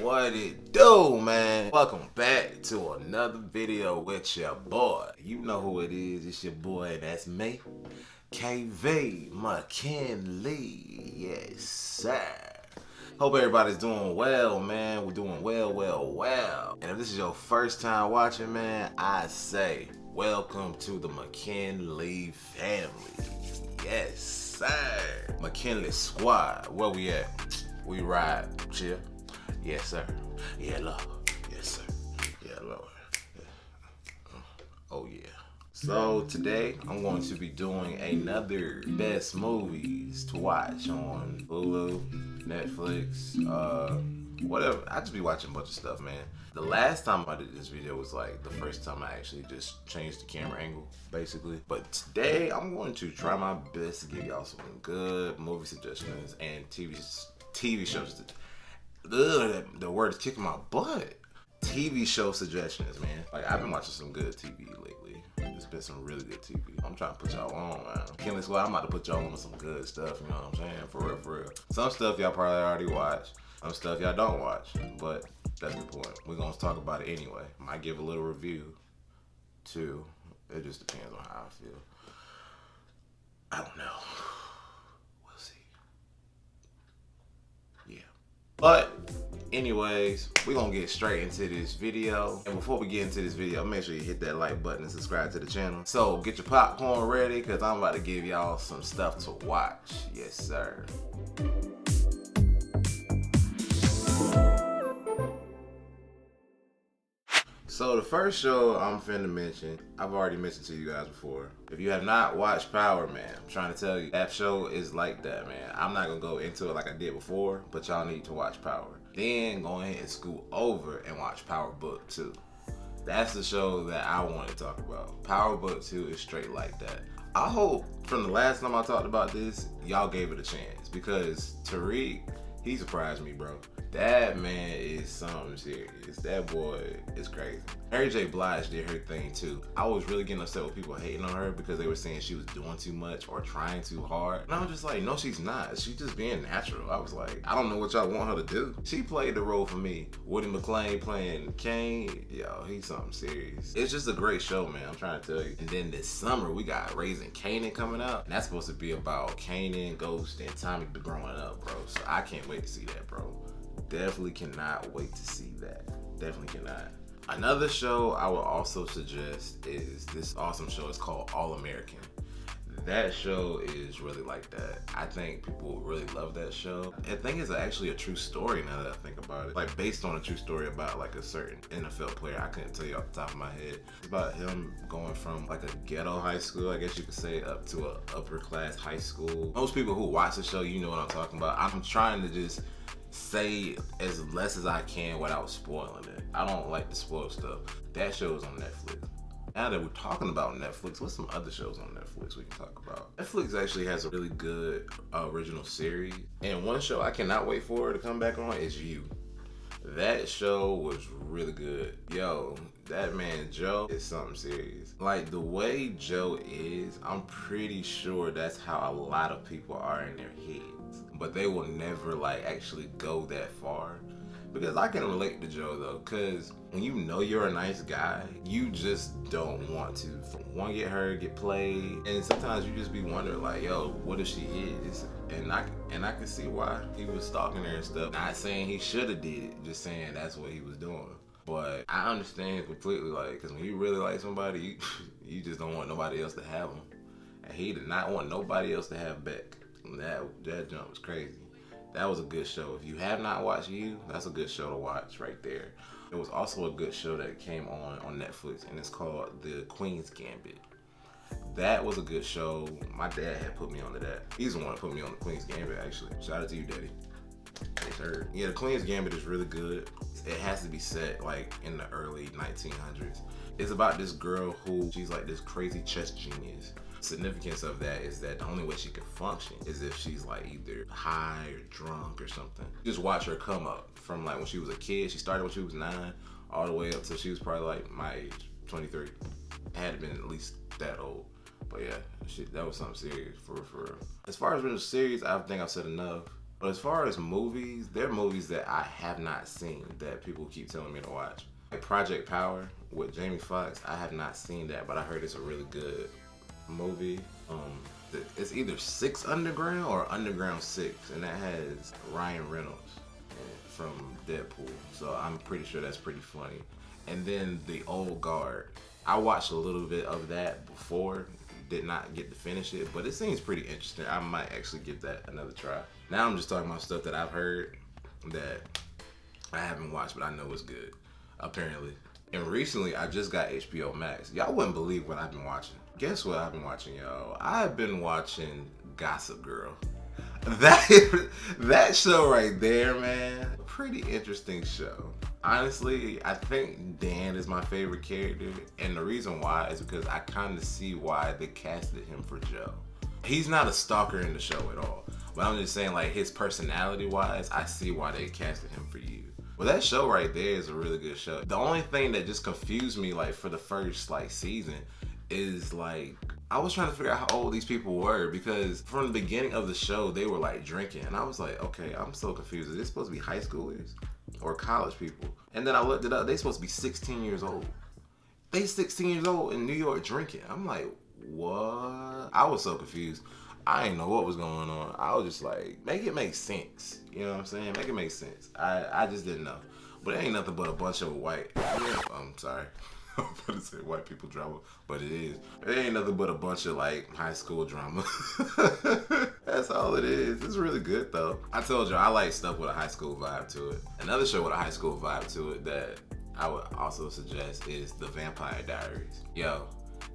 What it do, man? Welcome back to another video with your boy. You know who it is. It's your boy, and that's me, KV McKinley. Yes, sir. Hope everybody's doing well, man. We're doing well. And if this is your first time watching, man, I say welcome to the McKinley family. Yes, sir. McKinley Squad. Where we at? We ride, chill. Yes, sir. Yeah, Lord. Yes, sir. Yeah, Lord. Yeah. Oh, yeah. So today I'm going to be doing another best movies to watch on Hulu, Netflix, whatever. I just be watching a bunch of stuff, man. The last time I did this video was like the first time I actually just changed the camera angle, basically. But today I'm going to try my best to give y'all some good movie suggestions and TV shows. The word is kicking my butt. TV show suggestions, man. Like, I've been watching some good TV lately. There's been some really good TV. I'm trying to put y'all on, man. Kenley Squad, I'm about to put y'all on with some good stuff, you know what I'm saying? For real. Some stuff y'all probably already watched. Some stuff y'all don't watch. But that's the point. We're going to talk about it anyway. Might give a little review, too. It just depends on how I feel. I don't know. We'll see. Yeah. But anyways, we're gonna get straight into this video. And before we get into this video, make sure you hit that like button and subscribe to the channel. So get your popcorn ready, because I'm about to give y'all some stuff to watch. Yes, sir. So the first show I'm finna mention, I've already mentioned to you guys before. If you have not watched Power, man, I'm trying to tell you, that show is like that, man. I'm not gonna go into it like I did before, but y'all need to watch Power. Then go ahead and scoot over and watch Power Book 2. That's the show that I want to talk about. Power Book 2 is straight like that. I hope from the last time I talked about this, y'all gave it a chance, because Tariq, he surprised me, bro. That man is something serious. That boy is crazy. Mary J. Blige did her thing too. I was really getting upset with people hating on her because they were saying she was doing too much or trying too hard. And I was just like, no, she's not. She's just being natural. I was like, I don't know what y'all want her to do. She played the role for me. Woody McClain playing Kane. Yo, he's something serious. It's just a great show, man. I'm trying to tell you. And then this summer, we got Raising Kanan coming out. And that's supposed to be about Kanan, Ghost, and Tommy growing up, bro. So I can't wait to see that, bro. Definitely cannot wait to see that. Definitely cannot. Another show I would also suggest is this awesome show. It's called All American. That show is really like that. I think people will really love that show. I think it's actually a true story now that I think about it. Like, based on a true story about like a certain NFL player. I couldn't tell you off the top of my head. It's about him going from like a ghetto high school, I guess you could say, up to a upper class high school. Most people who watch the show, you know what I'm talking about. I'm trying to just say as less as I can without spoiling it. I don't like to spoil stuff. That show is on Netflix. Now that we're talking about Netflix, what's some other shows on Netflix we can talk about? Netflix actually has a really good original series. And one show I cannot wait for to come back on is You. That show was really good. Yo, that man Joe is something serious. Like, the way Joe is, I'm pretty sure that's how a lot of people are in their heads. But they will never like actually go that far. Because I can relate to Joe though, because when you know you're a nice guy, you just don't want to, one, get hurt, get played, and sometimes you just be wondering like, yo, what if she is? And I can see why he was stalking her and stuff. Not saying he should have did it, just saying that's what he was doing. But I understand completely, like, because when you really like somebody, you just don't want nobody else to have them. And he did not want nobody else to have Beck. That jump was crazy. That was a good show. If you have not watched You, that's a good show to watch right there. There was also a good show that came on Netflix, and it's called The Queen's Gambit. That was a good show. My dad had put me onto that. He's the one that put me on The Queen's Gambit, actually. Shout out to you, Daddy. Yes, sir. Yeah, The Queen's Gambit is really good. It has to be set like in the early 1900s. It's about this girl who, she's like this crazy chess genius. Significance of that is that the only way she can function is if she's like either high or drunk or something. Just watch her come up from like when she was a kid. She started when she was 9 all the way up till she was probably like my age, 23. Had been at least that old. But yeah, that was something serious for real. As far as original series, I think I've said enough. But as far as movies, there are movies that I have not seen that people keep telling me to watch. Like Project Power with Jamie Foxx, I have not seen that, but I heard it's a really good movie. It's either 6 Underground or Underground 6, and that has Ryan Reynolds from Deadpool. So I'm pretty sure that's pretty funny. And then The Old Guard. I watched a little bit of that before, did not get to finish it, but it seems pretty interesting. I might actually give that another try. Now I'm just talking about stuff that I've heard that I haven't watched, but I know it's good, apparently. And recently, I just got HBO Max. Y'all wouldn't believe what I've been watching. Guess what I've been watching, y'all? I've been watching Gossip Girl. That show right there, man, pretty interesting show. Honestly, I think Dan is my favorite character, and the reason why is because I kind of see why they casted him for Joe. He's not a stalker in the show at all, but I'm just saying, like, his personality-wise, I see why they casted him for you. Well, that show right there is a really good show. The only thing that just confused me, like, for the first, like, season is, like, I was trying to figure out how old these people were, because from the beginning of the show, they were, like, drinking, and I was like, okay, I'm so confused. Is this supposed to be high schoolers or college people? And then I looked it up. They supposed to be 16 years old. They 16 years old in New York drinking. I'm like, what? I was so confused. I didn't know what was going on. I was just like, make it make sense. You know what I'm saying? Make it make sense. I just didn't know. But it ain't nothing but a bunch of white, I'm sorry. I'm going to say white people drama, but it is. It ain't nothing but a bunch of, like, high school drama. That's all it is. It's really good, though. I told you, I like stuff with a high school vibe to it. Another show with a high school vibe to it that I would also suggest is The Vampire Diaries. Yo,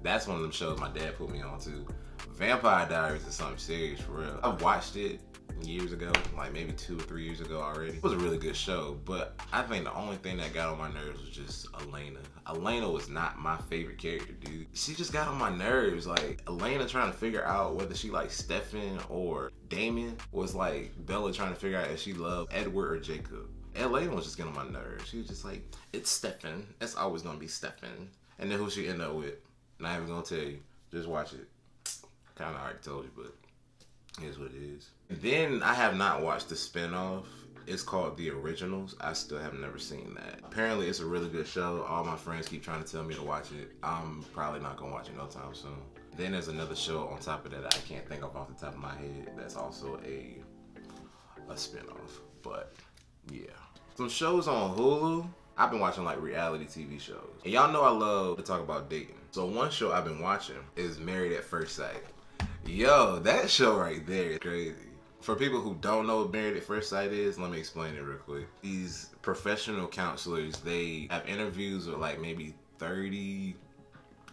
that's one of them shows my dad put me on to. Vampire Diaries is something serious, for real. I've watched it years ago, like maybe 2 or 3 years ago already. It was a really good show, but I think the only thing that got on my nerves was just Elena. Elena was not my favorite character, dude. She just got on my nerves. Like, Elena trying to figure out whether she likes Stefan or Damien was like Bella trying to figure out if she loved Edward or Jacob. Elena was just getting on my nerves. She was just like, it's Stefan. It's always gonna be Stefan. And then who she end up with? Not even gonna tell you. Just watch it. Kinda already told you, but here's what it is. And then I have not watched the spinoff. It's called The Originals. I still have never seen that. Apparently it's a really good show. All my friends keep trying to tell me to watch it. I'm probably not gonna watch it no time soon. Then there's another show on top of that I can't think of off the top of my head that's also a spinoff. But yeah. Some shows on Hulu. I've been watching like reality TV shows. And y'all know I love to talk about dating. So one show I've been watching is Married at First Sight. Yo, that show right there is crazy. For people who don't know what Married at First Sight is, let me explain it real quick. These professional counselors, they have interviews with like maybe 30,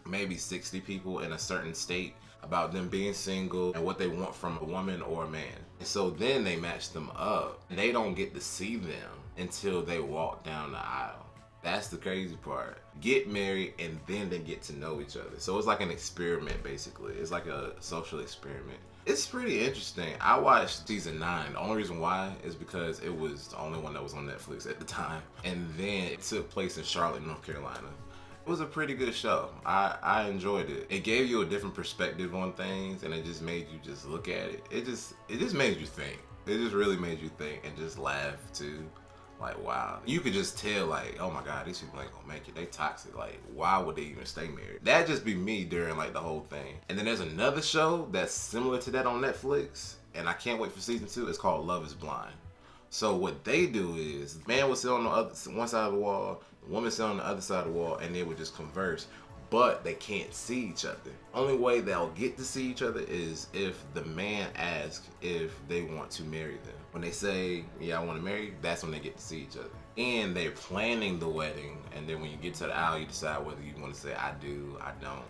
maybe 60 people in a certain state about them being single and what they want from a woman or a man. And so then they match them up. And they don't get to see them until they walk down the aisle. That's the crazy part. Get married and then they get to know each other. So it's like an experiment, basically. It's like a social experiment. It's pretty interesting. I watched season 9. The only reason why is because it was the only one that was on Netflix at the time. And then it took place in Charlotte, North Carolina. It was a pretty good show. I enjoyed it. It gave you a different perspective on things, and it just made you just look at it. It just made you think. It just really made you think and just laugh too. Like, wow. You could just tell, like, oh my God, these people ain't gonna make it. They toxic. Like, why would they even stay married? That'd just be me during, like, the whole thing. And then there's another show that's similar to that on Netflix, and I can't wait for season 2. It's called Love is Blind. So what they do is, the man would sit on the one side of the wall, the woman sit on the other side of the wall, and they would just converse. But they can't see each other. Only way they'll get to see each other is if the man asks if they want to marry them. When they say, yeah, I want to marry you, that's when they get to see each other. And they're planning the wedding, and then when you get to the aisle, you decide whether you want to say, I do, I don't,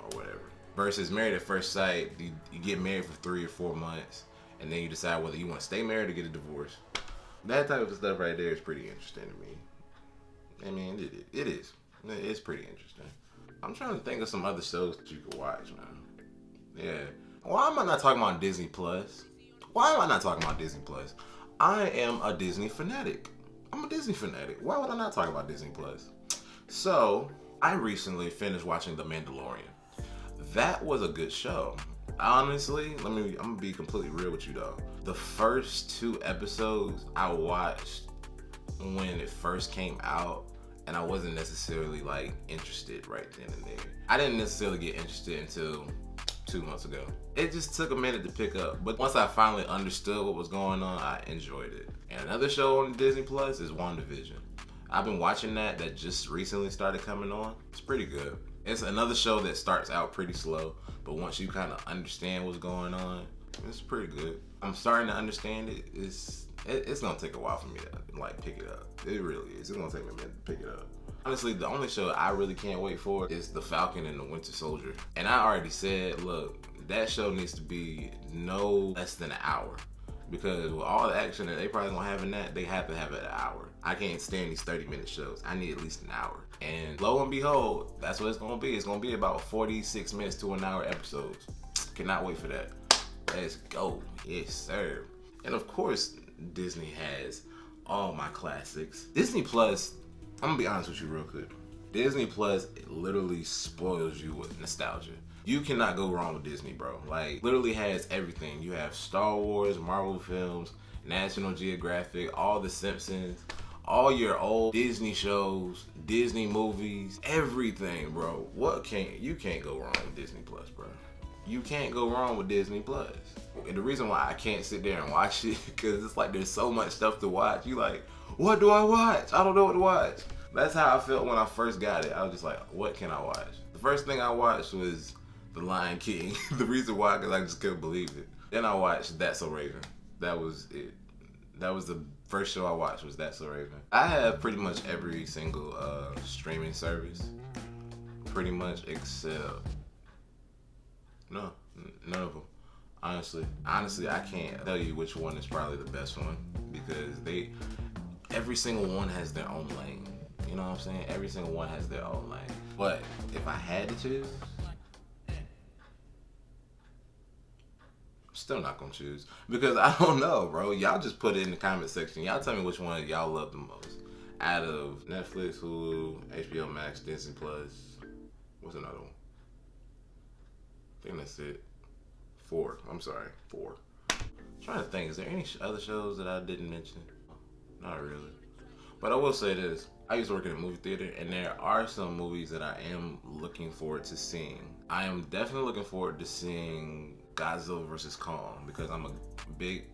or whatever. Versus Married at First Sight, you get married for 3 or 4 months, and then you decide whether you want to stay married or get a divorce. That type of stuff right there is pretty interesting to me. I mean, it is. It's pretty interesting. I'm trying to think of some other shows that you could watch, man. Yeah. Why am I not talking about Disney Plus? Why am I not talking about Disney Plus? I am a Disney fanatic. I'm a Disney fanatic. Why would I not talk about Disney Plus? So, I recently finished watching The Mandalorian. That was a good show. Honestly, I'm gonna be completely real with you though. The first 2 episodes I watched when it first came out, and I wasn't necessarily like interested right then and there. I didn't necessarily get interested until 2 months ago. It just took a minute to pick up, but once I finally understood what was going on, I enjoyed it. And another show on Disney Plus is WandaVision. I've been watching that just recently started coming on. It's pretty good. It's another show that starts out pretty slow, but once you kind of understand what's going on, it's pretty good. I'm starting to understand it. It's gonna take a while for me to like pick it up. It really is. It's gonna take me a minute to pick it up. Honestly, the only show I really can't wait for is The Falcon and the Winter Soldier. And I already said, look, that show needs to be no less than an hour. Because with all the action that they probably gonna have in that, they have to have it an hour. I can't stand these 30-minute shows. I need at least an hour. And lo and behold, that's what it's gonna be. It's gonna be about 46 minutes to an hour episodes. Cannot wait for that. Let's go. Yes, sir. And of course, Disney has all my classics. Disney Plus, I'm gonna be honest with you real quick. Disney Plus, it literally spoils you with nostalgia. You cannot go wrong with Disney, bro. Like, literally has everything. You have Star Wars, Marvel films, National Geographic, all the Simpsons, all your old Disney shows, Disney movies, everything, bro. You can't go wrong with Disney Plus, bro. You can't go wrong with Disney Plus. And the reason why I can't sit there and watch it, because it's like there's so much stuff to watch. You like, what do I watch? I don't know what to watch. That's how I felt when I first got it. I was just like, what can I watch? The first thing I watched was The Lion King. The reason why, because I just couldn't believe it. Then I watched That's So Raven. That was it. That was the first show I watched, was That's So Raven. I have pretty much every single streaming service. Pretty much except... No, none of them. Honestly, I can't tell you which one is probably the best one, because every single one has their own lane. You know what I'm saying? Every single one has their own lane. But if I had to choose, I'm still not gonna choose, because I don't know, bro. Y'all just put it in the comment section. Y'all tell me which one y'all love the most out of Netflix, Hulu, HBO Max, Disney Plus. What's another one? I think that's it. 4. I'm sorry, 4. I'm trying to think, is there any other shows that I didn't mention? Not really. But I will say this. I used to work in a movie theater, and there are some movies that I am looking forward to seeing. I am definitely looking forward to seeing Godzilla vs. Kong, because I'm a big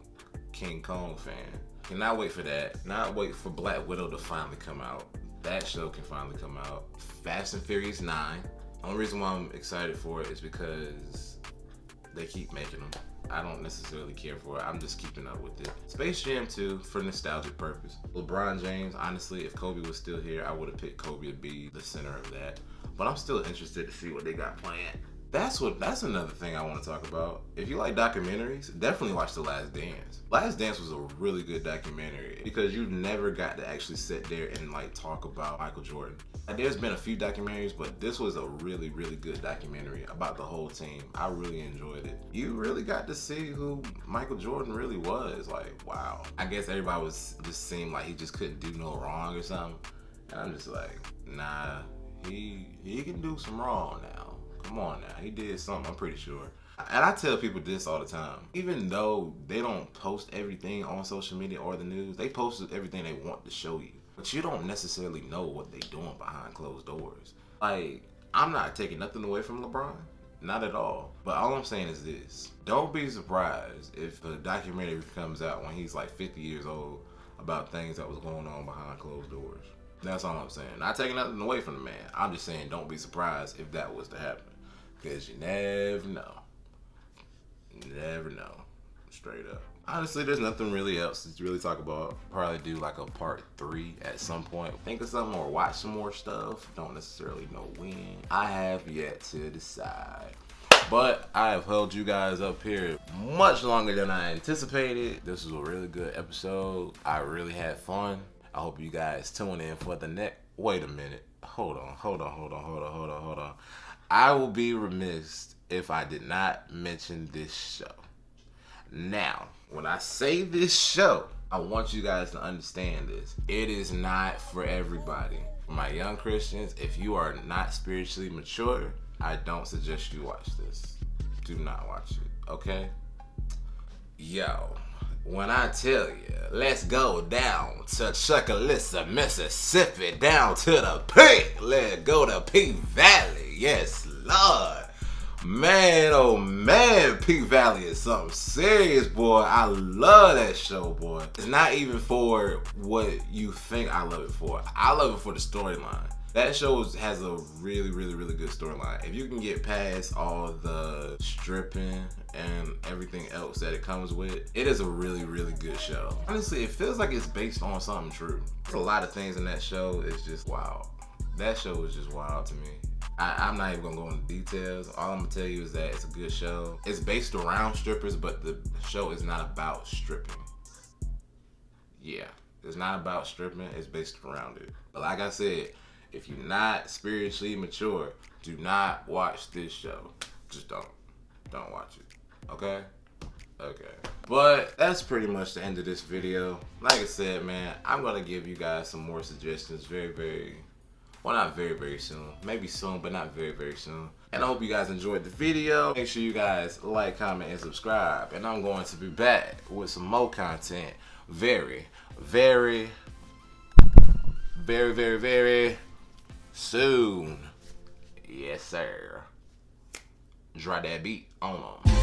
King Kong fan. Cannot wait for that. Not wait for Black Widow to finally come out. That show can finally come out. Fast and Furious 9. The only reason why I'm excited for it is because they keep making them. I don't necessarily care for it. I'm just keeping up with it. Space Jam 2 for nostalgic purpose. LeBron James, honestly, if Kobe was still here, I would have picked Kobe to be the center of that. But I'm still interested to see what they got planned. That's another thing I want to talk about. If you like documentaries, definitely watch The Last Dance. Last Dance was a really good documentary, because you never got to actually sit there and like talk about Michael Jordan. Like, there's been a few documentaries, but this was a really, really good documentary about the whole team. I really enjoyed it. You really got to see who Michael Jordan really was. Like, wow. I guess everybody just seemed like he just couldn't do no wrong or something. And I'm just like, nah, he can do some wrong now. Come on now, he did something, I'm pretty sure. And I tell people this all the time. Even though they don't post everything on social media or the news, they post everything they want to show you. But you don't necessarily know what they're doing behind closed doors. Like, I'm not taking nothing away from LeBron. Not at all. But all I'm saying is this. Don't be surprised if a documentary comes out when he's like 50 years old about things that was going on behind closed doors. That's all I'm saying. Not taking nothing away from the man. I'm just saying don't be surprised if that was to happen. Because you never know. You never know. Straight up. Honestly, there's nothing really else to really talk about. Probably do like a part 3 at some point. Think of something or watch some more stuff. Don't necessarily know when. I have yet to decide. But I have held you guys up here much longer than I anticipated. This was a really good episode. I really had fun. I hope you guys tune in for the next... Wait a minute. Hold on. I will be remiss if I did not mention this show. Now, when I say this show, I want you guys to understand this. It is not for everybody. For my young Christians, if you are not spiritually mature, I don't suggest you watch this. do not watch it, okay? Yo, when I tell you, let's go down to Chuckalissa, Mississippi, down to the P. Let's go to P Valley. Yes, Lord. Man, oh man, P Valley is something serious, boy. I love that show, boy. It's not even for what you think I love it for. I love it for the storyline. That show has a really, really, really good storyline. If you can get past all the stripping and everything else that it comes with, it is a really, really good show. Honestly, it feels like it's based on something true. There's a lot of things in that show. It's just wild. That show is just wild to me. I'm not even gonna go into details. All I'm gonna tell you is that it's a good show. It's based around strippers, but the show is not about stripping. Yeah, it's not about stripping. It's based around it. But like I said, if you're not spiritually mature, do not watch this show. Just don't watch it. Okay? Okay. But that's pretty much the end of this video. Like I said, man, I'm gonna give you guys some more suggestions well, not very soon. Maybe soon, but not very soon. And I hope you guys enjoyed the video. Make sure you guys like, comment, and subscribe. And I'm going to be back with some more content very soon. Yes, sir. Drop that beat on them.